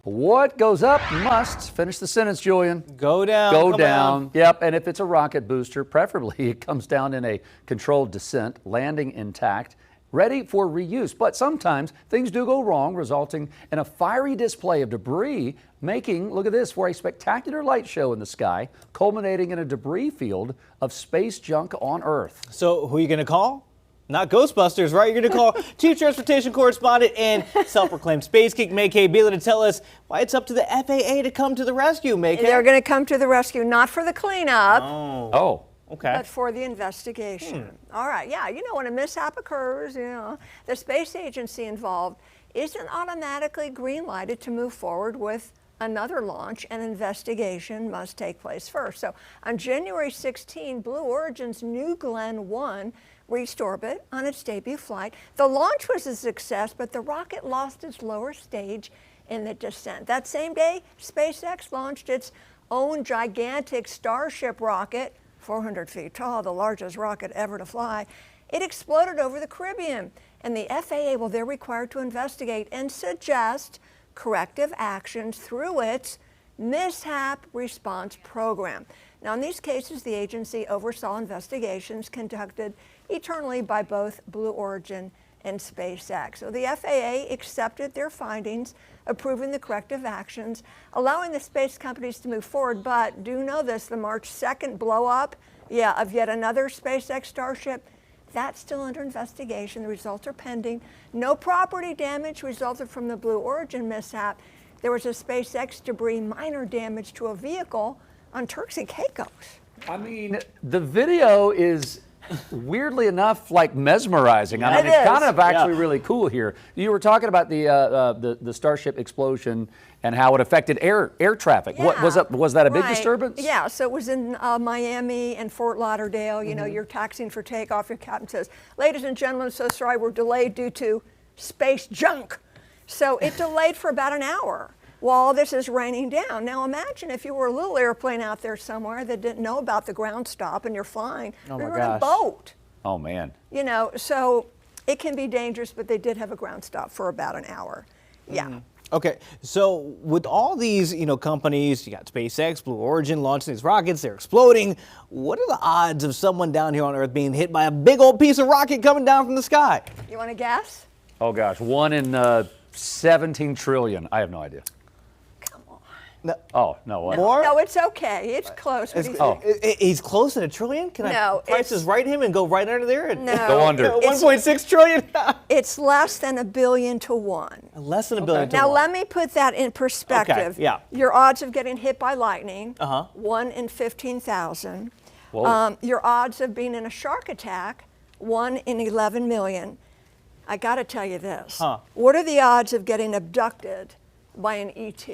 What goes up must, finish the sentence, Julian. Go down. Go down. Yep, and if it's a rocket booster, preferably it comes down in a controlled descent, landing intact, ready for reuse. But sometimes things do go wrong, resulting in a fiery display of debris, making, look at this, for a spectacular light show in the sky, culminating in a debris field of space junk on Earth. So who are you going to call? Not Ghostbusters, right? You're going to call Chief Transportation Correspondent and self-proclaimed Space Geek, May-Kay Beeler, to tell us why it's up to the FAA to come to the rescue, May-Kay. They're going to come to the rescue, not for the cleanup. Oh. Okay. But for the investigation. All right, yeah, you know, when a mishap occurs, you know, the space agency involved isn't automatically green-lighted to move forward with another launch. An investigation must take place first. So on January 16, Blue Origin's New Glenn 1 reached orbit on its debut flight. The launch was a success, but the rocket lost its lower stage in the descent. That same day, SpaceX launched its own gigantic Starship rocket, 400 feet tall, the largest rocket ever to fly. It exploded over the Caribbean, and the FAA, they're required to investigate and suggest corrective actions through its mishap response program. Now, in these cases, the agency oversaw investigations conducted eternally by both Blue Origin and SpaceX. So the FAA accepted their findings, approving the corrective actions, allowing the space companies to move forward. But do know this, the March 2nd blow-up, of yet another SpaceX Starship, that's still under investigation. The results are pending. No property damage resulted from the Blue Origin mishap. There was a SpaceX debris minor damage to a vehicle on Turks and Caicos. I mean, the video is weirdly enough like mesmerizing. I mean, it's kind of actually really cool here. You were talking about the Starship explosion and how it affected air traffic. Yeah. What was that a big disturbance? Yeah, so it was in Miami and Fort Lauderdale. You know, you're taxiing for takeoff. Your captain says, "Ladies and gentlemen, so sorry, we're delayed due to space junk." So it delayed for about an hour while this is raining down. Now imagine if you were a little airplane out there somewhere that didn't know about the ground stop and you're flying. You're in a boat. Oh man. You know, so it can be dangerous, but they did have a ground stop for about an hour. Yeah. Okay, so with all these, companies, you got SpaceX, Blue Origin launching these rockets, they're exploding. What are the odds of someone down here on Earth being hit by a big old piece of rocket coming down from the sky? You want to guess? Oh gosh, 1 in 17 trillion. I have no idea. Come on. No. Oh, no. What? More? No, it's okay. It's close. He's close in a trillion? Can No, I prices right him and go right under there? No. Go under. 1.6 trillion? It's less than $1 billion to 1. Less than $1 billion to Now 1. let me put that in perspective. Okay, yeah. Your odds of getting hit by lightning, 1 in 15,000. Your odds of being in a shark attack, 1 in 11 million. I got to tell you this. What are the odds of getting abducted by an ET?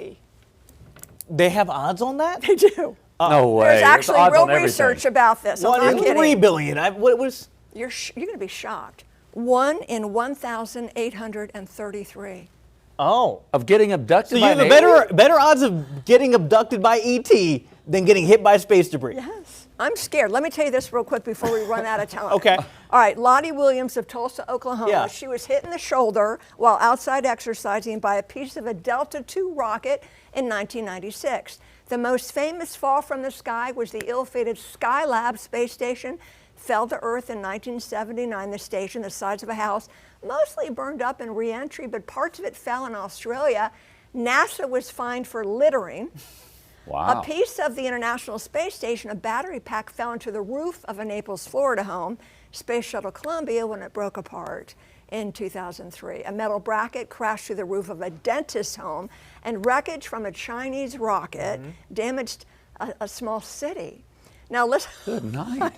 They have odds on that? They do. No way. There's actually odds real on everything. research about this. I'm 1 not in kidding. 3 billion. You're going to be shocked. 1 in 1,833. Oh. Of getting abducted So by you have better odds of getting abducted by ET than getting hit by space debris. Yes. I'm scared. Let me tell you this real quick before we run out of time. Okay. All right, Lottie Williams of Tulsa, Oklahoma. Yeah. She was hit in the shoulder while outside exercising by a piece of a Delta II rocket in 1996. The most famous fall from the sky was the ill-fated Skylab space station. Fell to Earth in 1979. The station, the size of a house, mostly burned up in re-entry, but parts of it fell in Australia. NASA was fined for littering. Wow. A piece of the International Space Station, a battery pack, fell into the roof of a Naples, Florida home, Space Shuttle Columbia, when it broke apart in 2003. A metal bracket crashed through the roof of a dentist's home, and wreckage from a Chinese rocket damaged a small city. Now listen. Good night.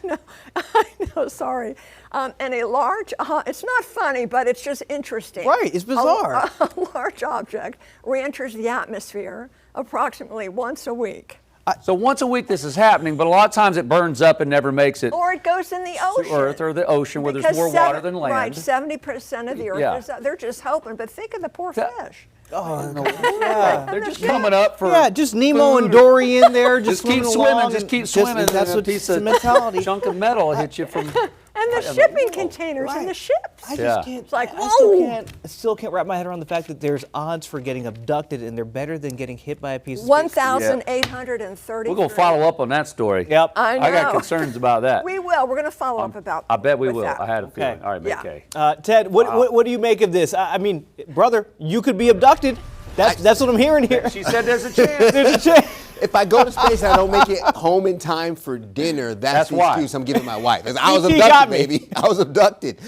I know, sorry. And a large, it's not funny, but it's just interesting. Right, it's bizarre. A large object re-enters the atmosphere approximately once a week. So once a week this is happening, but a lot of times it burns up and never makes it Or it goes in the ocean. to Earth or the ocean where there's more water than land. Right, 70% of the Earth is, they're just hoping, but think of the poor fish. Oh, yeah. They're just coming up for just Nemo and Dory in there, just keep swimming, just keep swimming. That's a what piece the of mentality. chunk of metal hit you from And the shipping containers and the ships. I Yeah. just can't. It's like, I still can't wrap my head around the fact that there's odds for getting abducted, and they're better than getting hit by a piece of space. 1,830. We're going to follow up on that story. Yep. I I got know. concerns about that. We will. We're going to follow up about. I bet we with will. that. I had a feeling. Okay. All right, Yeah. McKay. Ted, what do you make of this? I mean, brother, you could be abducted. That's what I'm hearing here. She said there's a chance. There's a chance. If I go to space and I don't make it home in time for dinner, that's the why. excuse I'm giving my wife. I was You got abducted, me. baby. I was abducted.